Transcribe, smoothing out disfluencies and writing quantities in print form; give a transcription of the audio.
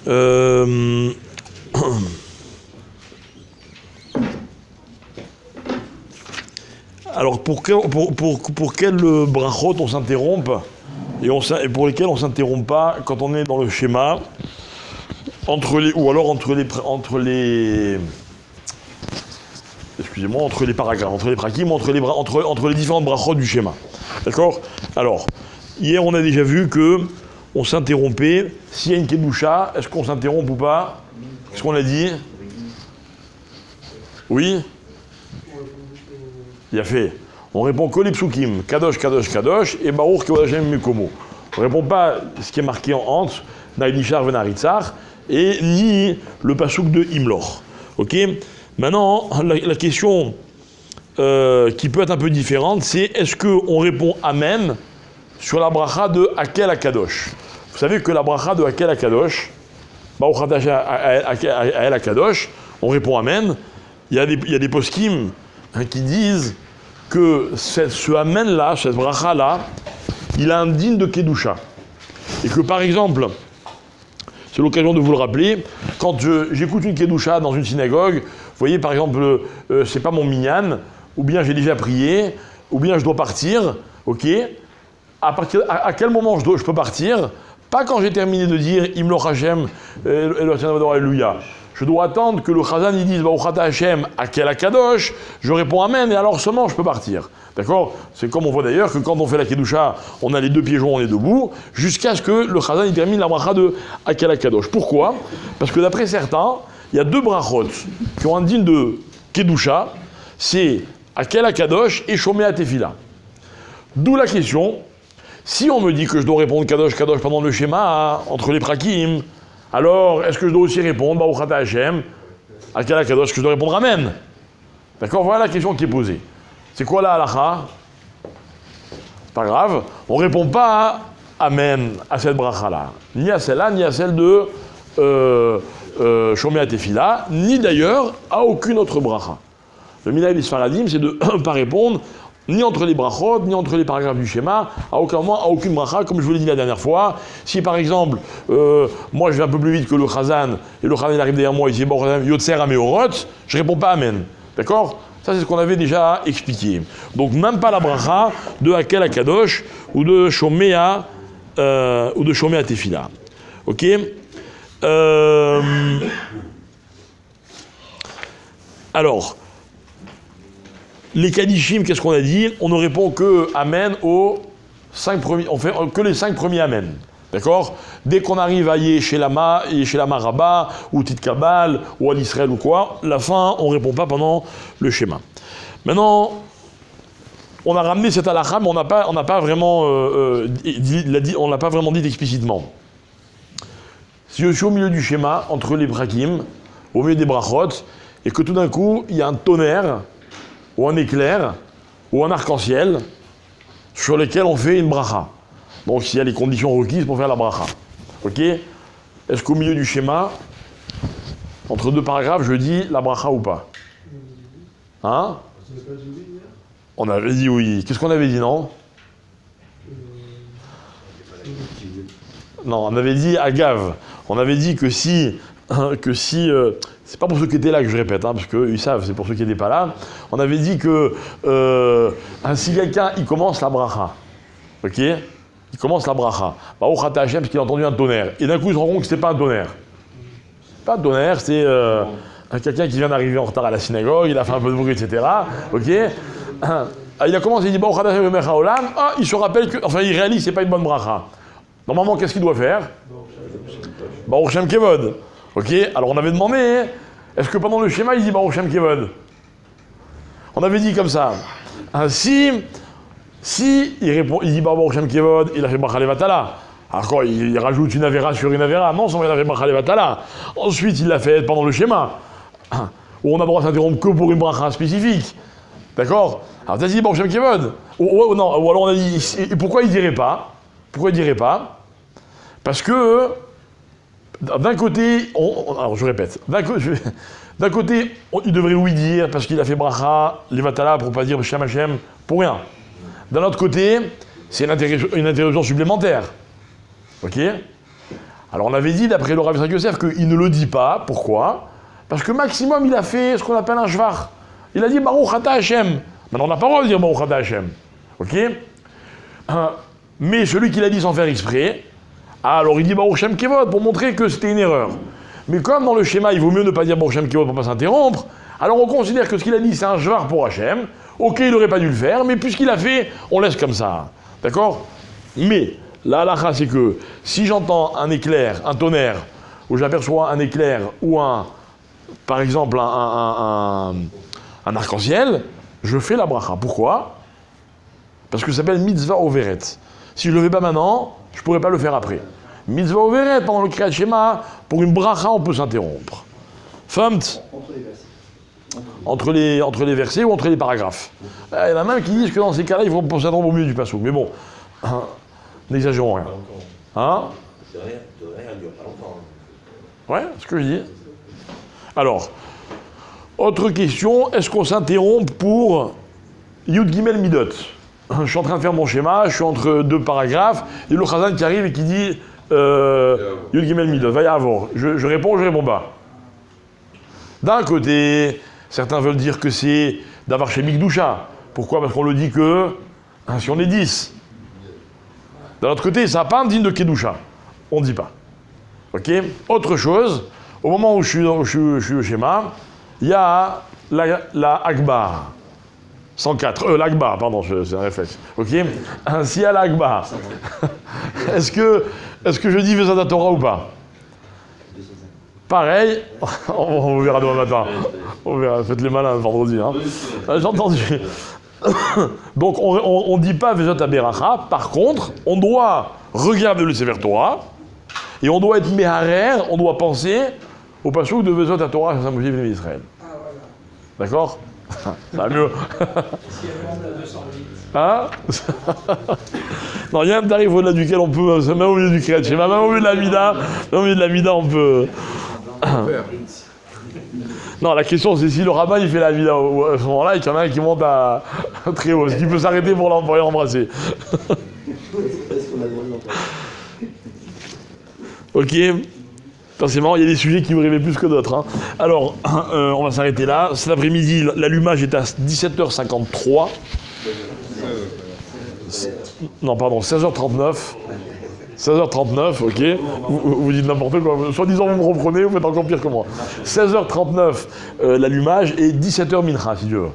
Alors, pour quel brachot on s'interrompt et pour lesquels on ne s'interrompt pas quand on est dans le schéma, entre les paragraphes, entre les prakim, entre les différentes brachot du schéma. D'accord? Alors, hier on a déjà vu que on s'interrompait. S'il y a une kedusha, est-ce qu'on s'interrompt ou pas? Qu'est-ce qu'on a dit? Oui? Il a fait. On répond que les psukim, kadosh, kadosh, kadosh, et baruch kevodashem mekomo. On ne répond pas ce qui est marqué en Hans, Naïdishar venaritzar, et ni le pasuk de Imlor. Ok? Maintenant, la question qui peut être un peu différente, c'est est-ce qu'on répond Amen sur la bracha de Hakel HaKadosh? Vous savez que la bracha de Hakel HaKadosh, Baruch Ata Hakel HaKadosh, on répond Amen. Il y a des poskim qui disent que ce Amen-là, cette bracha-là, il a un digne de Kedusha. Et que par exemple, c'est l'occasion de vous le rappeler, quand j'écoute une Kedusha dans une synagogue, vous voyez par exemple, c'est pas mon minyan, ou bien j'ai déjà prié, ou bien je dois partir, ok? À quel moment je peux partir? Pas quand j'ai terminé de dire Imloch Hashem, Alléluia. Je dois attendre que le Chazan il dise Baruch Ata Hashem, Hakel HaKadosh, je réponds Amen, et alors seulement je peux partir. D'accord? C'est comme on voit d'ailleurs que quand on fait la Kedusha, on a les deux pieds joints, on est debout, jusqu'à ce que le Chazan il termine la bracha de Hakel HaKadosh. Pourquoi? Parce que d'après certains, il y a deux brachot qui ont un digne de Kedusha, c'est Hakel HaKadosh et Shomea Tefila. D'où la question, si on me dit que je dois répondre Kadosh, Kadosh pendant le schéma, entre les prakim, alors est-ce que je dois aussi répondre Baruch Ata Hashem, Hakel HaKadosh, est-ce que je dois répondre Amen? D'accord? Voilà la question qui est posée. C'est quoi la halakha? C'est pas grave, on ne répond pas Amen à cette bracha-là, ni à celle-là, ni à celle de Shomea Tefila, ni d'ailleurs à aucune autre bracha. Le minhag des Sfaradim, c'est de ne pas répondre ni entre les brachot, ni entre les paragraphes du schéma, à aucun moment, à aucune bracha, comme je vous l'ai dit la dernière fois. Si par exemple, moi je vais un peu plus vite que le Chazan, et le Chazan arrive derrière moi et dit bon, Yotzer Ameorot, je ne réponds pas Amen. D'accord? Ça c'est ce qu'on avait déjà expliqué. Donc même pas la bracha de Hakel HaKadosh ou de Shomea Tefila. Ok? Alors, les Kadishim, qu'est-ce qu'on a dit? On ne répond que Amen aux 5 premiers, on fait que les 5 premiers Amen. D'accord? Dès qu'on arrive à Yeshelama Rabba, ou Titkabal, ou à l'Israël ou quoi, la fin, on ne répond pas pendant le schéma. Maintenant, on a ramené cette halakha, mais on n'a pas vraiment dit explicitement. Si je suis au milieu du schéma, entre les prakim, au milieu des brachot, et que tout d'un coup, il y a un tonnerre, ou un éclair, ou un arc-en-ciel, sur lesquels on fait une bracha. Donc il y a les conditions requises pour faire la bracha. Ok? Est-ce qu'au milieu du schéma, entre deux paragraphes, je dis la bracha ou pas? Hein? On avait dit oui. Qu'est-ce qu'on avait dit, non? Non, on avait dit agave. On avait dit que si c'est pas pour ceux qui étaient là que je répète, parce qu'eux ils savent, c'est pour ceux qui n'étaient pas là. On avait dit que si quelqu'un il commence la bracha, ok? Il commence la bracha, Baruch Ata Hashem, parce qu'il a entendu un tonnerre, et d'un coup il se rend compte que c'était pas un tonnerre. Pas un tonnerre, c'est quelqu'un qui vient d'arriver en retard à la synagogue, il a fait un peu de bruit, etc. Ok? Il a commencé, il dit Baruch Ata Hashem Mecha Olam, il se rappelle que, enfin il réalise que c'est pas une bonne bracha. Normalement, qu'est-ce qu'il doit faire? Baruch Shem Kevod. Ok, alors on avait demandé, est-ce que pendant le schéma il dit Baruch Shem Kevod? On avait dit comme ça, si il répond, il dit Baruch Shem Kevod, il a fait Bracha Levatala. Alors quoi, il rajoute une avéra sur une avéra? Non, il a fait Bracha Levatala. Ensuite, il l'a fait pendant le schéma, où on a le droit de s'interrompre que pour une bracha spécifique. D'accord? Alors tu as dit Baruch Shem Kevod. Ou alors on a dit, et pourquoi il dirait pas? Pourquoi il dirait pas? Parce que d'un côté, alors je répète, d'un côté, il devrait oui dire parce qu'il a fait bracha, levatala, pour ne pas dire Shem Hashem, pour rien. D'un autre côté, c'est une interruption supplémentaire. Ok? Alors on avait dit, d'après le Rav Yitzhak Yosef, qu'il ne le dit pas. Pourquoi? Parce que maximum, il a fait ce qu'on appelle un shvar. Il a dit Baruch Ata Hashem. Maintenant, on n'a pas le droit de dire Baruch Ata Hashem. Ok? Mais celui qui l'a dit sans faire exprès, alors il dit Baruch Shem Kevod pour montrer que c'était une erreur. Mais comme dans le schéma, il vaut mieux ne pas dire Baruch Shem Kevod pour ne pas s'interrompre, alors on considère que ce qu'il a dit, c'est un shvar pour Hashem. Ok, il n'aurait pas dû le faire, mais puisqu'il a fait, on laisse comme ça. D'accord? Mais la halakha, c'est que si j'entends un éclair, un tonnerre, ou j'aperçois un éclair, ou par exemple un arc-en-ciel, je fais la bracha. Pourquoi? Parce que ça s'appelle mitzvah overet. Si je ne le fais pas maintenant, je ne pourrais pas le faire après. Mitzvah overet, pendant le Kriyat Shema, pour une bracha, on peut s'interrompre. Famt. Entre les versets ou entre les paragraphes. Il y en a même qui disent que dans ces cas-là, il faut s'interrompre au milieu du passouk. Mais bon, n'exagérons rien. Hein? De rien dure pas longtemps. Ouais, c'est ce que je dis. Alors, autre question, est-ce qu'on s'interrompt pour Yud Gimel Midot? Je suis en train de faire mon schéma, je suis entre deux paragraphes, et le Chazan qui arrive et qui dit Yud Gimel Midot, va y avoir. Je réponds pas. D'un côté, certains veulent dire que c'est d'avoir chez Mikdoucha. Pourquoi? Parce qu'on le dit que si on est 10. D'un autre côté, ça n'a pas un digne de Kedusha. On ne dit pas. Ok? Autre chose, au moment où je suis au schéma, il y a la Akbar. 104. L'Akbar, pardon, c'est un réflexe. Ok? S'il y a l'Akbar, est-ce que je dis Vezat Torah ou pas? Pareil, on verra demain matin. On verra, faites les malins vendredi. Hein. J'ai entendu. Donc on ne dit pas Vezat Aberacha. Par contre, on doit regarder le Sefer Torah et on doit être Meharer, on doit penser au passouk de Vezat Torah à Moshe ben Israël. D'accord? Ça va mieux. Hein? Non, il y a un tarif au-delà duquel on peut, même au milieu du Kriyat Shema, même au milieu de la Mida, on peut. Non, la question c'est si le rabbin il fait la Mida à ce moment-là et qu'il y en a un qui monte à très haut, est-ce qu'il peut s'arrêter pour l'embrasser? Ok. C'est marrant, il y a des sujets qui me rêvaient plus que d'autres. Hein. Alors, on va s'arrêter là. Cet après-midi, l'allumage est à 17h53. Non, pardon, 16h39. 16h39, ok. Vous dites n'importe quoi. Soi-disant, vous me reprenez, vous faites encore pire que moi. 16h39, l'allumage, et 17h mincha, si Dieu veut.